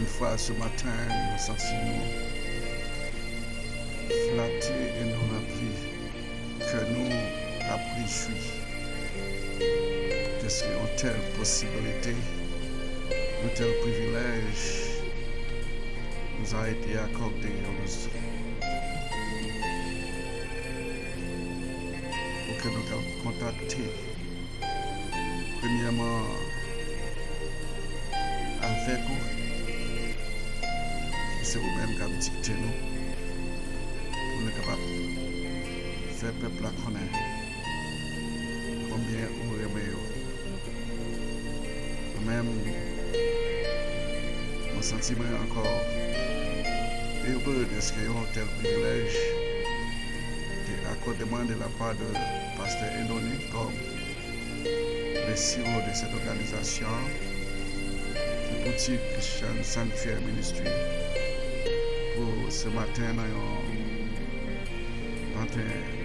fois ce matin, nous sentons flattés et nous remplis que nous avons réjoui de ce une telle possibilité, un tel privilège nous a été accordé pour que nous avons contacté premièrement avec vous, c'est vous-même qui avez dicté nous, pour nous capables de faire le peuple connaître combien vous aimez. Même mon sentiment encore heureux de ce qu'il y a un tel privilège d'accordement de la part de Pasteur Endoni comme le CEO de cette organisation, le Boutique Christian Sanctuary Ministry, pour ce matin, nous avons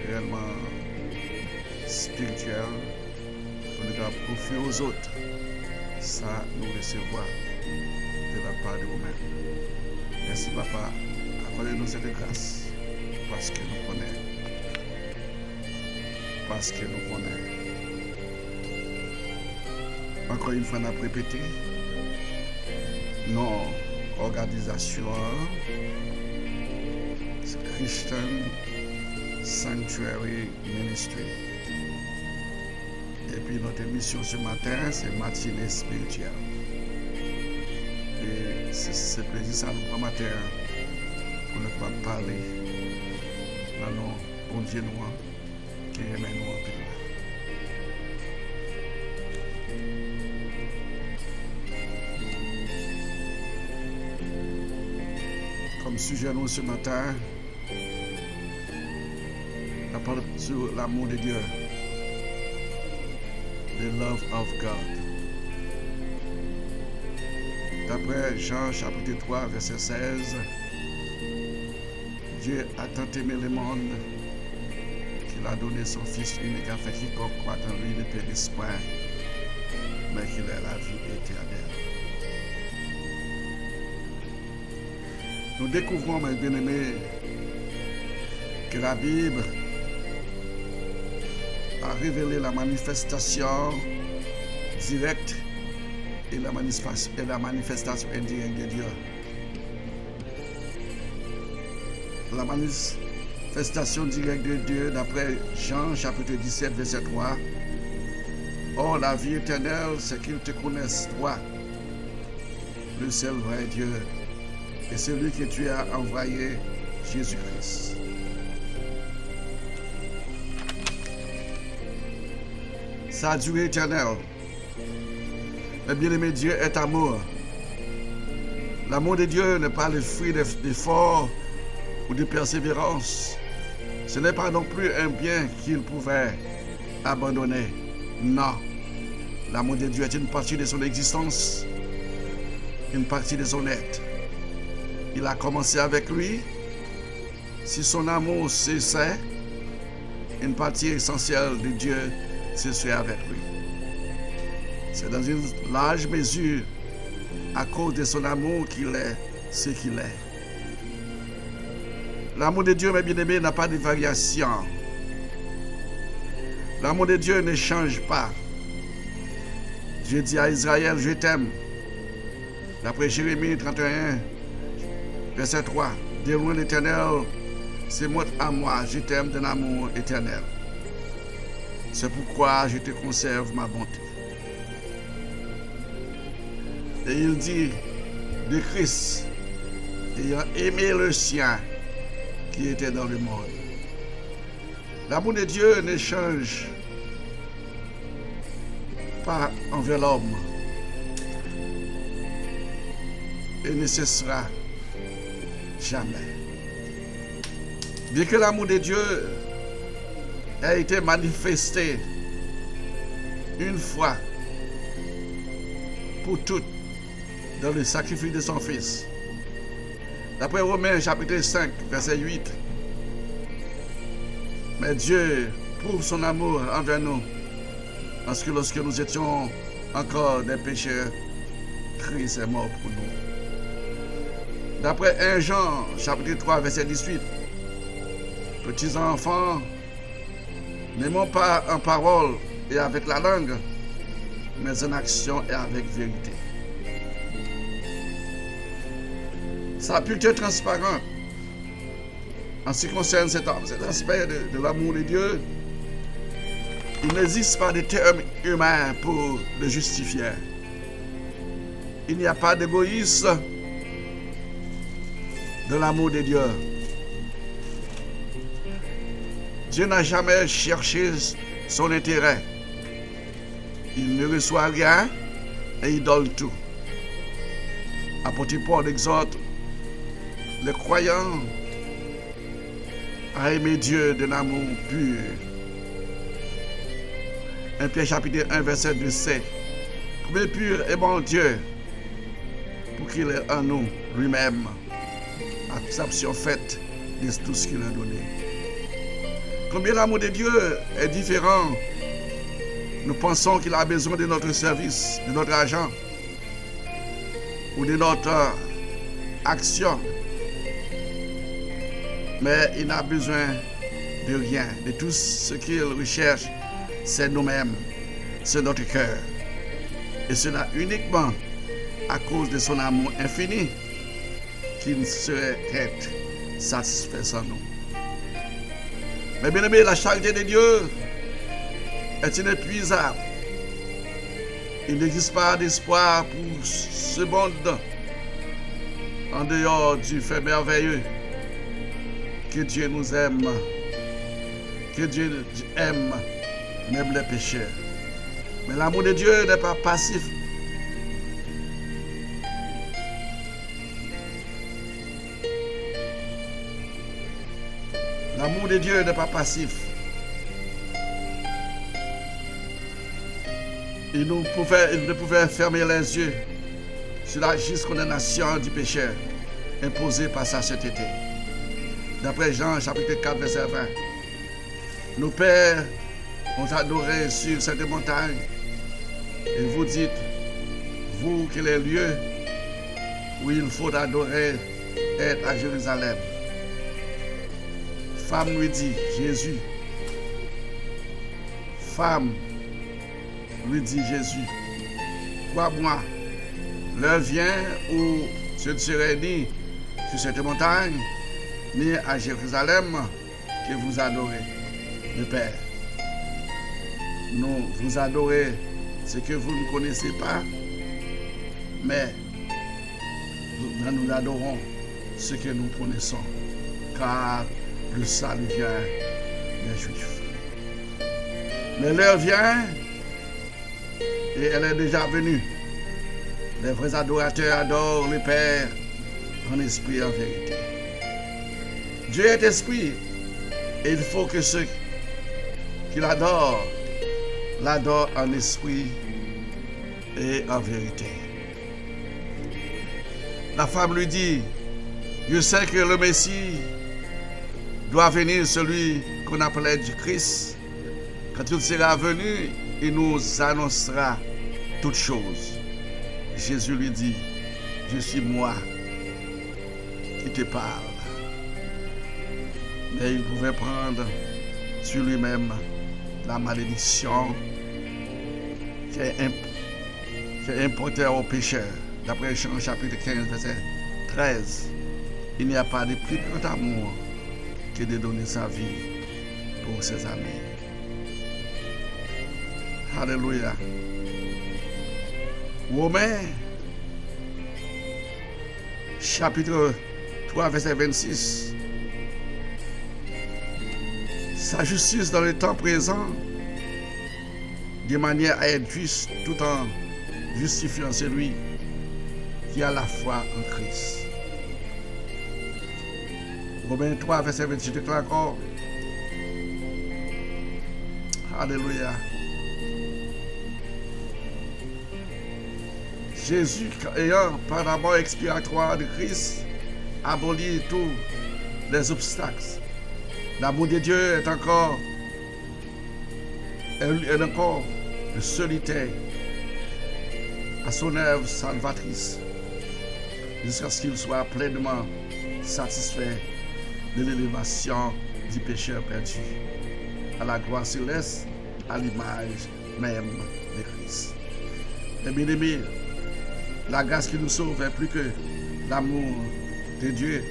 réellement spirituel, pour nous offrir aux autres. Ça, nous recevoir de la part de vous-même. Merci, Papa. Accordez-nous cette grâce parce que nous connaissons. Parce que nous connaissons. Encore une fois, on a répété. Nos organisations, Christian Sanctuary Ministry. Et puis notre émission ce matin, c'est matinée spirituelle. Et c'est plaisir ça nous prend matin pour ne pas parler dans nos bons Dieu noirs qui aiment nous en paix. Comme sujet nous ce matin, on parle sur l'amour de Dieu. The love of God. D'après Jean chapitre 3 verset 16, Dieu a tant aimé le monde qu'il a donné son Fils unique afin que quiconque croit en lui ne périsse point, mais qu'il ait la vie éternelle. Nous découvrons, mes bien-aimés, que la Bible a révélé la manifestation directe et la manifestation indirecte de Dieu. La manifestation directe de Dieu, d'après Jean chapitre 17, verset 3. Or, la vie éternelle, c'est qu'ils te connaissent, toi, le seul vrai Dieu, et celui que tu as envoyé, Jésus-Christ. Sa durée éternelle. Mais bien-aimé, Dieu est amour. L'amour de Dieu n'est pas le fruit d'efforts ou de persévérance. Ce n'est pas non plus un bien qu'il pouvait abandonner. Non. L'amour de Dieu est une partie de son existence, une partie de son être. Il a commencé avec lui. Si son amour cessait, une partie essentielle de Dieu cesserait avec lui. C'est dans une large mesure à cause de son amour qu'il est ce qu'il est. L'amour de Dieu, mes bien-aimés, n'a pas de variation. L'amour de Dieu ne change pas. Dieu dit à Israël, je t'aime. D'après Jérémie 31, verset 3, de loin l'Éternel se montre à moi, je t'aime d'un amour éternel. C'est pourquoi je te conserve ma bonté. Et il dit de Christ, ayant aimé le sien qui était dans le monde. L'amour de Dieu ne change pas envers l'homme et ne cessera jamais. Bien que l'amour de Dieu ait été manifesté une fois pour toutes dans le sacrifice de son Fils. D'après Romains chapitre 5, verset 8, mais Dieu prouve son amour envers nous, parce que lorsque nous étions encore des pécheurs, Christ est mort pour nous. D'après 1 Jean, chapitre 3, verset 18. Petits enfants, n'aimons pas en parole et avec la langue, mais en action et avec vérité. Sa pureté transparente, en ce qui concerne cet aspect de l'amour de Dieu, il n'existe pas de terme humain pour le justifier. Il n'y a pas d'égoïsme de l'amour de Dieu. Dieu n'a jamais cherché son intérêt. Il ne reçoit rien et il donne tout. Apôtre Paul exhorte les croyants à aimer Dieu d'un amour pur. 1 Pierre chapitre 1 verset 2 c'est: Trouvez pur et bon Dieu pour qu'il ait en nous lui-même absorption faite de tout ce qu'il a donné. Combien l'amour de Dieu est différent. Nous pensons qu'il a besoin de notre service, de notre argent ou de notre action. Mais il n'a besoin de rien. De tout ce qu'il recherche, c'est nous-mêmes, c'est notre cœur. Et cela uniquement à cause de son amour infini qu'il ne serait être satisfait sans nous. Mais bien aimé, la charité de Dieu est inépuisable. Il n'existe pas d'espoir pour ce monde en dehors du fait merveilleux que Dieu nous aime, que Dieu aime même les pécheurs. Mais l'amour de Dieu n'est pas passif. L'amour de Dieu n'est pas passif. Il ne pouvait fermer les yeux sur la juste condamnation du pécheur imposée par sa sainteté. D'après Jean chapitre 4 verset 20. Nos pères ont adoré sur cette montagne. Et vous dites, vous, que les lieux où il faut adorer est à Jérusalem. Femme lui dit, Jésus. Femme lui dit Jésus, crois-moi, l'heure vient où je ne serai ni sur cette montagne, ni à Jérusalem, que vous adorez le Père. Nous vous adorez ce que vous ne connaissez pas, mais nous adorons ce que nous connaissons, car le salut vient des Juifs. Mais l'heure vient, et elle est déjà venue. Les vrais adorateurs adorent le Père en esprit et en vérité. Dieu est esprit, et il faut que ceux qui l'adorent en esprit et en vérité. La femme lui dit, je sais que le Messie doit venir, celui qu'on appelait du Christ. Quand il sera venu, il nous annoncera toutes choses. Jésus lui dit, je suis moi qui te parle. Mais il pouvait prendre sur lui-même la malédiction qui est importée aux pécheurs. D'après Jean chapitre 15, verset 13, il n'y a pas de plus grand amour que de donner sa vie pour ses amis. Alléluia. Romains, chapitre 3, verset 26. Sa justice dans le temps présent, de manière à être juste, tout en justifiant celui qui a la foi en Christ. Romains 3, verset 28, encore. Alléluia. Jésus, ayant par la mort expiatoire de Christ, abolit tous les obstacles. L'amour de Dieu est encore solitaire à son œuvre salvatrice. jusqu'à ce qu'il soit pleinement satisfait de l'élévation du pécheur perdu, à la gloire céleste, à l'image même de Christ. Et bien aimé, la grâce qui nous sauve est plus que l'amour de Dieu.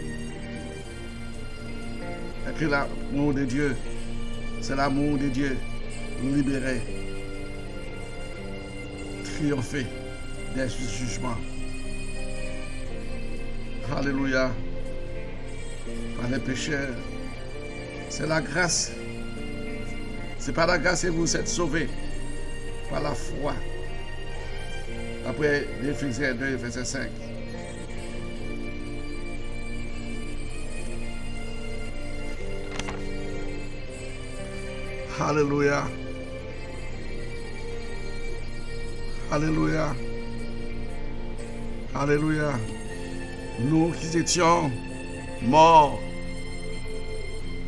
Et que l'amour de Dieu, c'est l'amour de Dieu nous libérer, triompher des jugements. Alléluia. Par les pécheurs. C'est la grâce. C'est par la grâce que vous êtes sauvés. Par la foi. Après Éphésiens 2, verset 5. Alléluia. Alléluia. Alléluia. Nous qui étions morts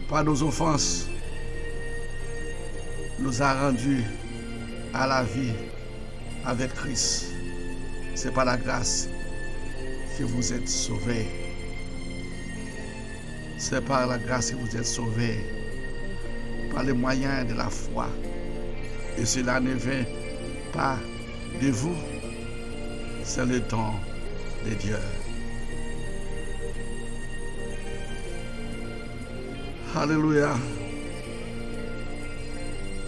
par nos offenses, nous a rendus à la vie avec Christ. C'est par la grâce que vous êtes sauvés. C'est par la grâce que vous êtes sauvés. Par les moyens de la foi. Et cela ne vient pas de vous. C'est le don de Dieu. Alléluia.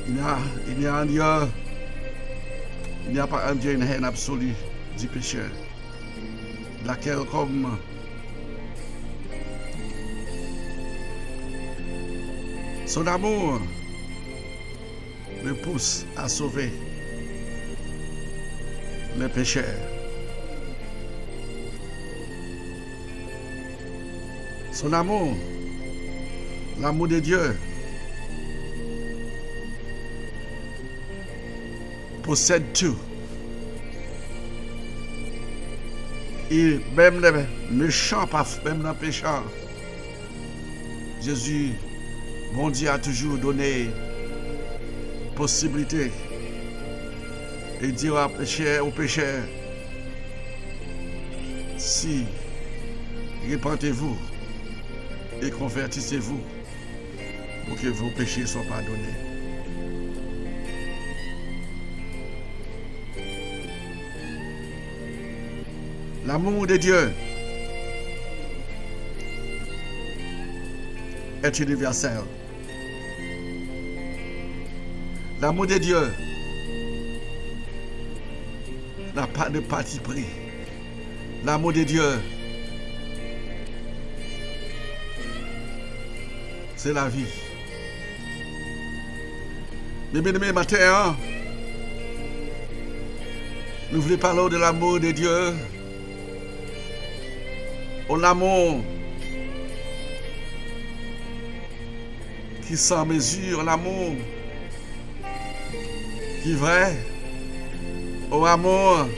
Il n'y a un Dieu. Il n'y a pas un Dieu, une haine absolue du pécheur. Laquelle, comme son amour le pousse à sauver le pécheur. Son amour, l'amour de Dieu, possède tout. Et même les méchants, même les pécheurs, Jésus, bon Dieu, a toujours donné possibilité et dire aux pécheurs, si repentez-vous et convertissez-vous pour que vos péchés soient pardonnés. L'amour de Dieu est universel. L'amour de Dieu n'a pas de parti pris. L'amour de Dieu, c'est la vie. Mais bien aimé matin, nous voulons parler de l'amour de Dieu. Un amour qui sans mesure, un amour qui est vrai, un amour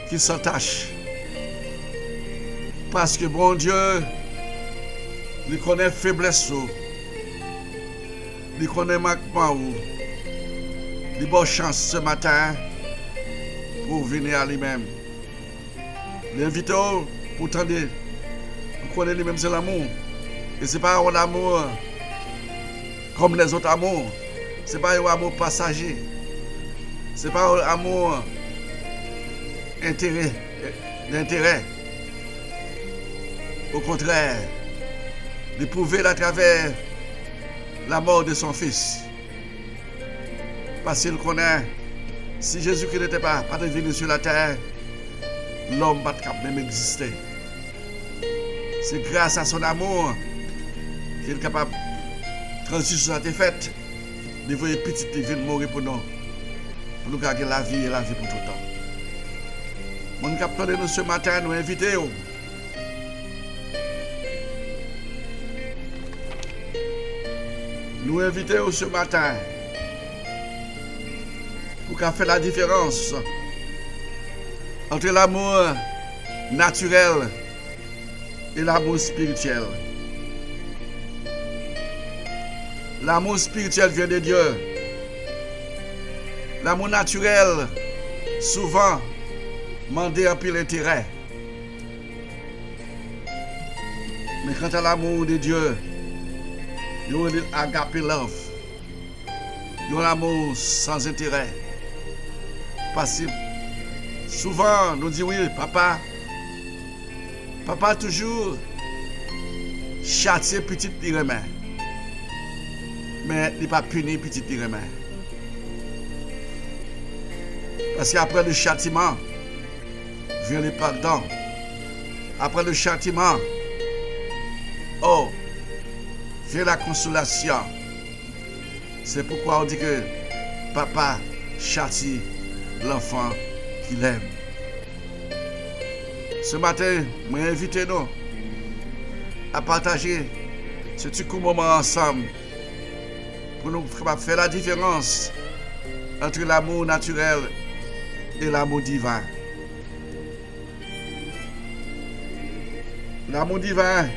qui s'attache. Parce que bon Dieu, il connaît faiblesse, il connaît manquement, il a bonne chance ce matin pour venir à lui-même. L'invite pour tendre, pour connaître lui-même c'est l'amour. Et ce n'est pas un amour comme les autres amours. Ce n'est pas un amour passager. Ce n'est pas un amour d'intérêt. Au contraire, de prouver à travers la mort de son fils. Parce qu'il connaît, si Jésus-Christ n'était pas venu sur la terre, l'homme ne peut même exister. C'est grâce à son amour qu'il est capable de transition à tes fêtes, de voir les petites qui viennent mourir pour nous garder la vie et la vie pour tout le temps. Mon capteur de nous ce matin, nous invitons. Nous invitons ce matin pour qu'on fasse la différence entre l'amour naturel et l'amour spirituel. L'amour spirituel vient de Dieu. L'amour naturel, souvent, demande un peu l'intérêt. Mais quant à l'amour de Dieu, il y a agape love. Il y a l'amour sans intérêt. Parce que souvent, nous disons, oui, papa toujours châtier petit piremè. Mais il n'est pas puni petit piremè. Parce qu'après le châtiment, vient le pardon. Après le châtiment, vient la consolation. C'est pourquoi on dit que papa châtie l'enfant qu'il aime. Ce matin, je m'invite nous à partager ce petit moment ensemble pour nous faire la différence entre l'amour naturel et l'amour divin. L'amour divin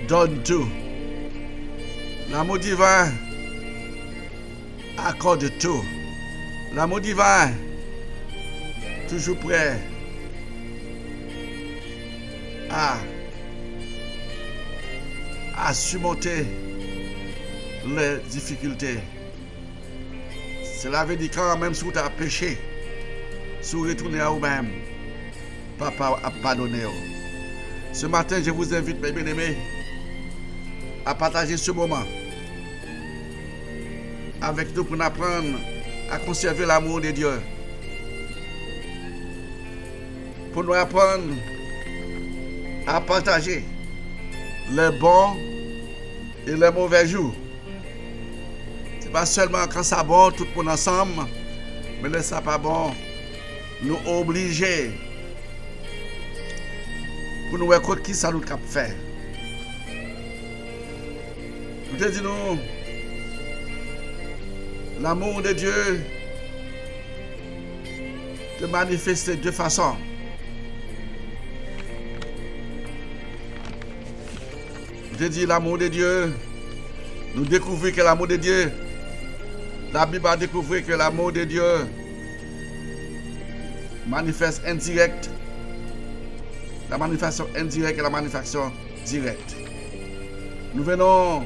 donne tout. L'amour divin accorde tout. L'amour divin toujours prêt à surmonter les difficultés. Cela veut dire quand même si tu as péché, si vous retournez à vous-même, papa a pardonné. Ce matin, je vous invite, mes bien-aimés, à partager ce moment avec nous pour nous apprendre à conserver l'amour de Dieu. Pour nous apprendre à partager les bons et les mauvais jours. Ce n'est pas seulement quand ça bon, tout le monde ensemble, mais là ça pas bon, nous obliger pour nous voir qui ça nous cap faire. Nous te disons, l'amour de Dieu te manifeste de deux façons. Je te dis l'amour de Dieu. Nous découvrons que l'amour de Dieu, la Bible a découvert que l'amour de Dieu manifeste indirect. La manifestation indirecte et la manifestation directe. Nous venons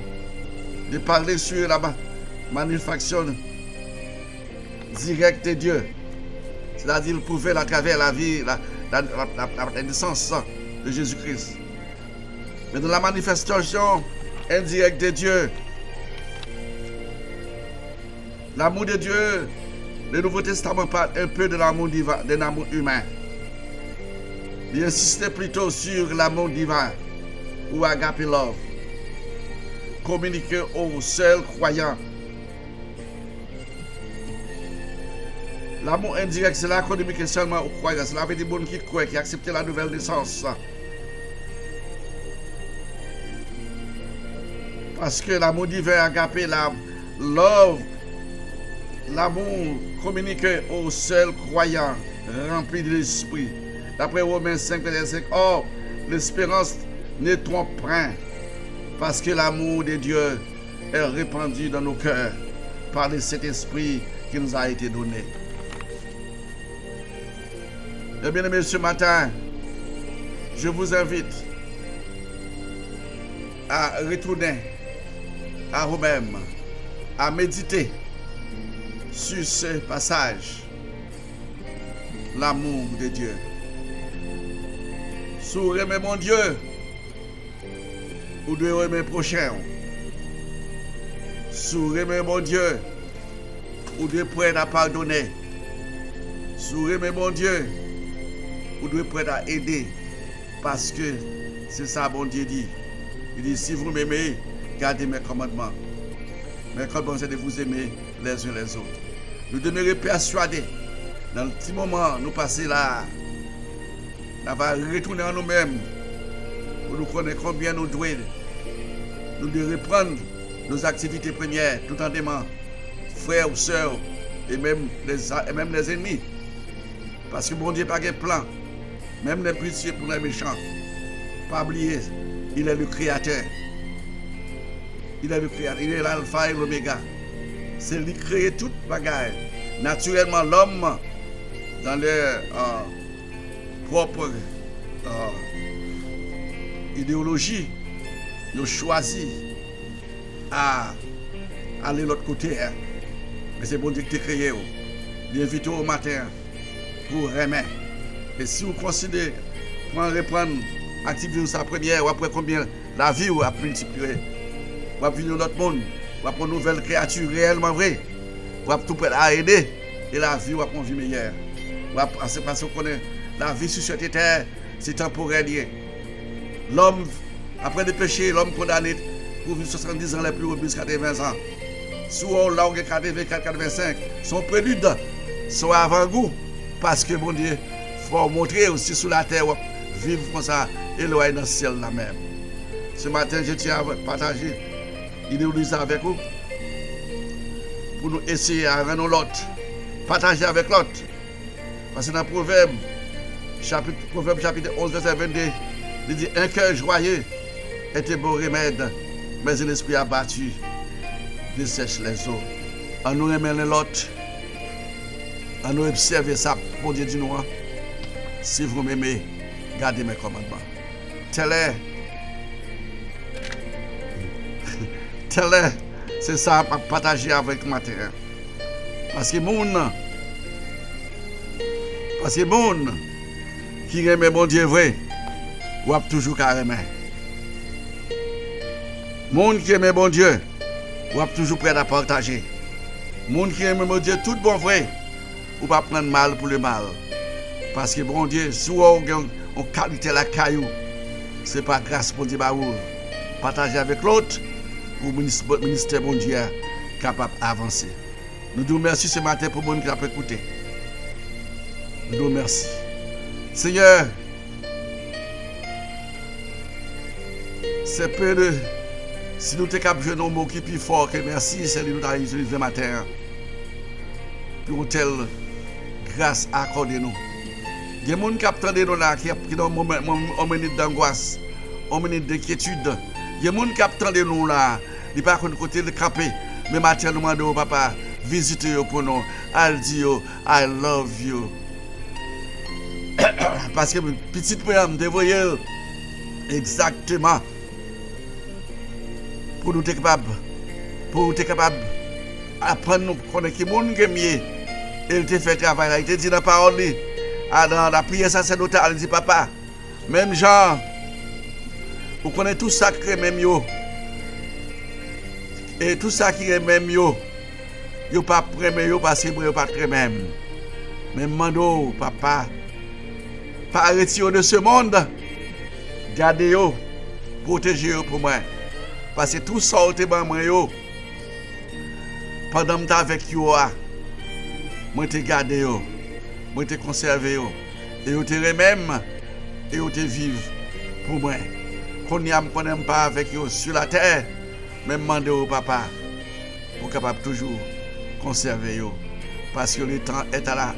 de parler sur la manifestation directe de Dieu. C'est-à-dire le prouver à travers la vie, la naissance de Jésus-Christ. Mais dans la manifestation indirecte de Dieu, l'amour de Dieu, le Nouveau Testament parle un peu de l'amour divin, de l'amour humain. Il insiste plutôt sur l'amour divin ou agape love, communiqué aux seuls croyants. L'amour indirect, c'est là qu'on communique seulement aux croyants. C'est là avec des gens qui croient, qui acceptent la nouvelle naissance. Parce que l'amour divin, agape, love, l'amour communiqué aux seuls croyants, remplis de l'esprit. D'après Romains 5, verset 5, or, l'espérance ne trompe point, parce que l'amour de Dieu est répandu dans nos cœurs par le Saint-Esprit qui nous a été donné. Et bien aimé, ce matin, je vous invite à retourner à vous-même, à méditer sur ce passage, l'amour de Dieu. Si vous aimez mon Dieu, vous devez aimer prochain. Si vous aimez mon Dieu, vous devez prêt à pardonner. Si vous aimez mon Dieu, vous devez prêt à aider. Parce que c'est ça bon Dieu dit. Il dit, si vous m'aimez, gardez mes commandements. Mes commandements, c'est de vous aimer les uns les autres. Nous demeurons persuadés, dans le petit moment, nous passer là, nous allons retourner en nous-mêmes pour nous connaître combien nous devons reprendre nos activités premières tout en aimant frères ou sœurs et même les ennemis. Parce que bon Dieu n'a pas de plan, même les puissants pour les méchants. Pas oublier, il est le Créateur. Il est le créateur, il est l'alpha et l'oméga. C'est lui qui crée toute bagaille. Naturellement, l'homme, dans leur propre idéologie, il a choisi à aller de l'autre côté. Hein. Mais c'est bon Dieu qui t'a créé. Il invite au matin pour remettre. Et si vous considérez, reprendre l'activité de sa première, ou après combien la vie a multiplié, ou après venir dans notre monde, ou après une nouvelle créature réellement vraie, ou après tout prêt à aider, et la vie, ou après une vie meilleure. C'est parce qu'on connaît la vie sur cette terre, c'est temporaire. L'homme, après le péché, l'homme condamné pour vivre 70 ans les plus robustes, 80 ans. Soit là où il y a 84, 85, son prélude, son avant-goût, parce que mon Dieu, il faut montrer aussi sur la terre, vivre comme ça, éloigné dans le ciel là même. Ce matin, je tiens à partager l'idéologie avec vous, pour nous essayer à rendre l'autre, partager avec l'autre. Parce que dans Proverbe chapitre 11, verset 22, il dit: un cœur joyeux est un beau remède, mais un esprit abattu dessèche les eaux. En nous aimer l'autre, en nous observer ça, mon Dieu dit nous, si vous m'aimez, gardez mes commandements. Tel est, c'est ça à partager avec moi. Parce que moun qui aime mon Dieu vrai, ou a toujours carrément. Moun qui aime mon Dieu, ou a toujours prêt à partager. Moun qui aime mon Dieu, tout bon vrai, ou pas prendre mal pour le mal. Parce que bon Dieu, si on qualité la caillou, c'est pas grâce pour Dieu, partager avec l'autre, pour le ministère bon Dieu capable d'avancer. Nous disons merci ce matin pour le monde qui a écouté. Nous disons merci. Seigneur, c'est peu de. Si nous sommes capables de jouer nos mots qui sont plus forts que merci, c'est nous avons utilisé ce matin. Pour une telle grâce accordée nous. Il y a des gens qui attendent nous là, qui ont un minute d'angoisse, un minute d'inquiétude. Il y a des gens qui attendent nous là, ils ne sont pas de côté de camper. Mais matin, nous demandons au papa, visitez pour nous. I'll dit, I love you. Parce que petit poème de voyer exactement pour nous être capables d'apprendre nous connaître qui monde qui est mieux. Il te fait travail, il te dit dans la parole, dans la prière sacerdotale, il dit papa, même genre, vous connaissez tout ça qui est même yo. Et tout ça qui est même yo, yo pas prêt yo parce que yo pas très même. Même mando papa, pas retirer de ce monde, gardez yo, protégez yo pour moi. Parce que tout ça est dans moi yo. Pendant que je suis avec yo, moi te garder yo, moi te conserver yo, et yo te même, et yo te vivre pour moi. Quand je ne connais pas avec yo sur la terre, même demander au papa pour capable toujours conserver yo. Parce que le temps est à la,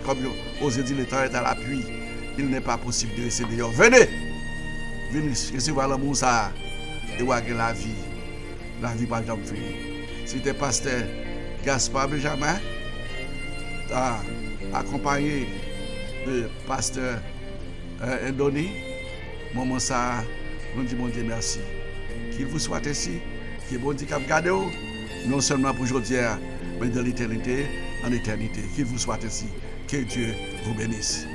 comme osé dire, le temps est à l'appui. Il n'est pas possible de rester dehors. Venez recevoir l'amour ça et voir la vie pas jamais finie. C'était pasteur Gaspard Benjamin, accompagné de pasteur Indoni. Moment ça, nous disons bon Dieu merci. Qu'il vous soit ainsi, que bon Dieu cap garde non seulement pour aujourd'hui, mais de l'éternité en éternité. Qu'il vous soit ainsi. Que Dieu vous bénisse.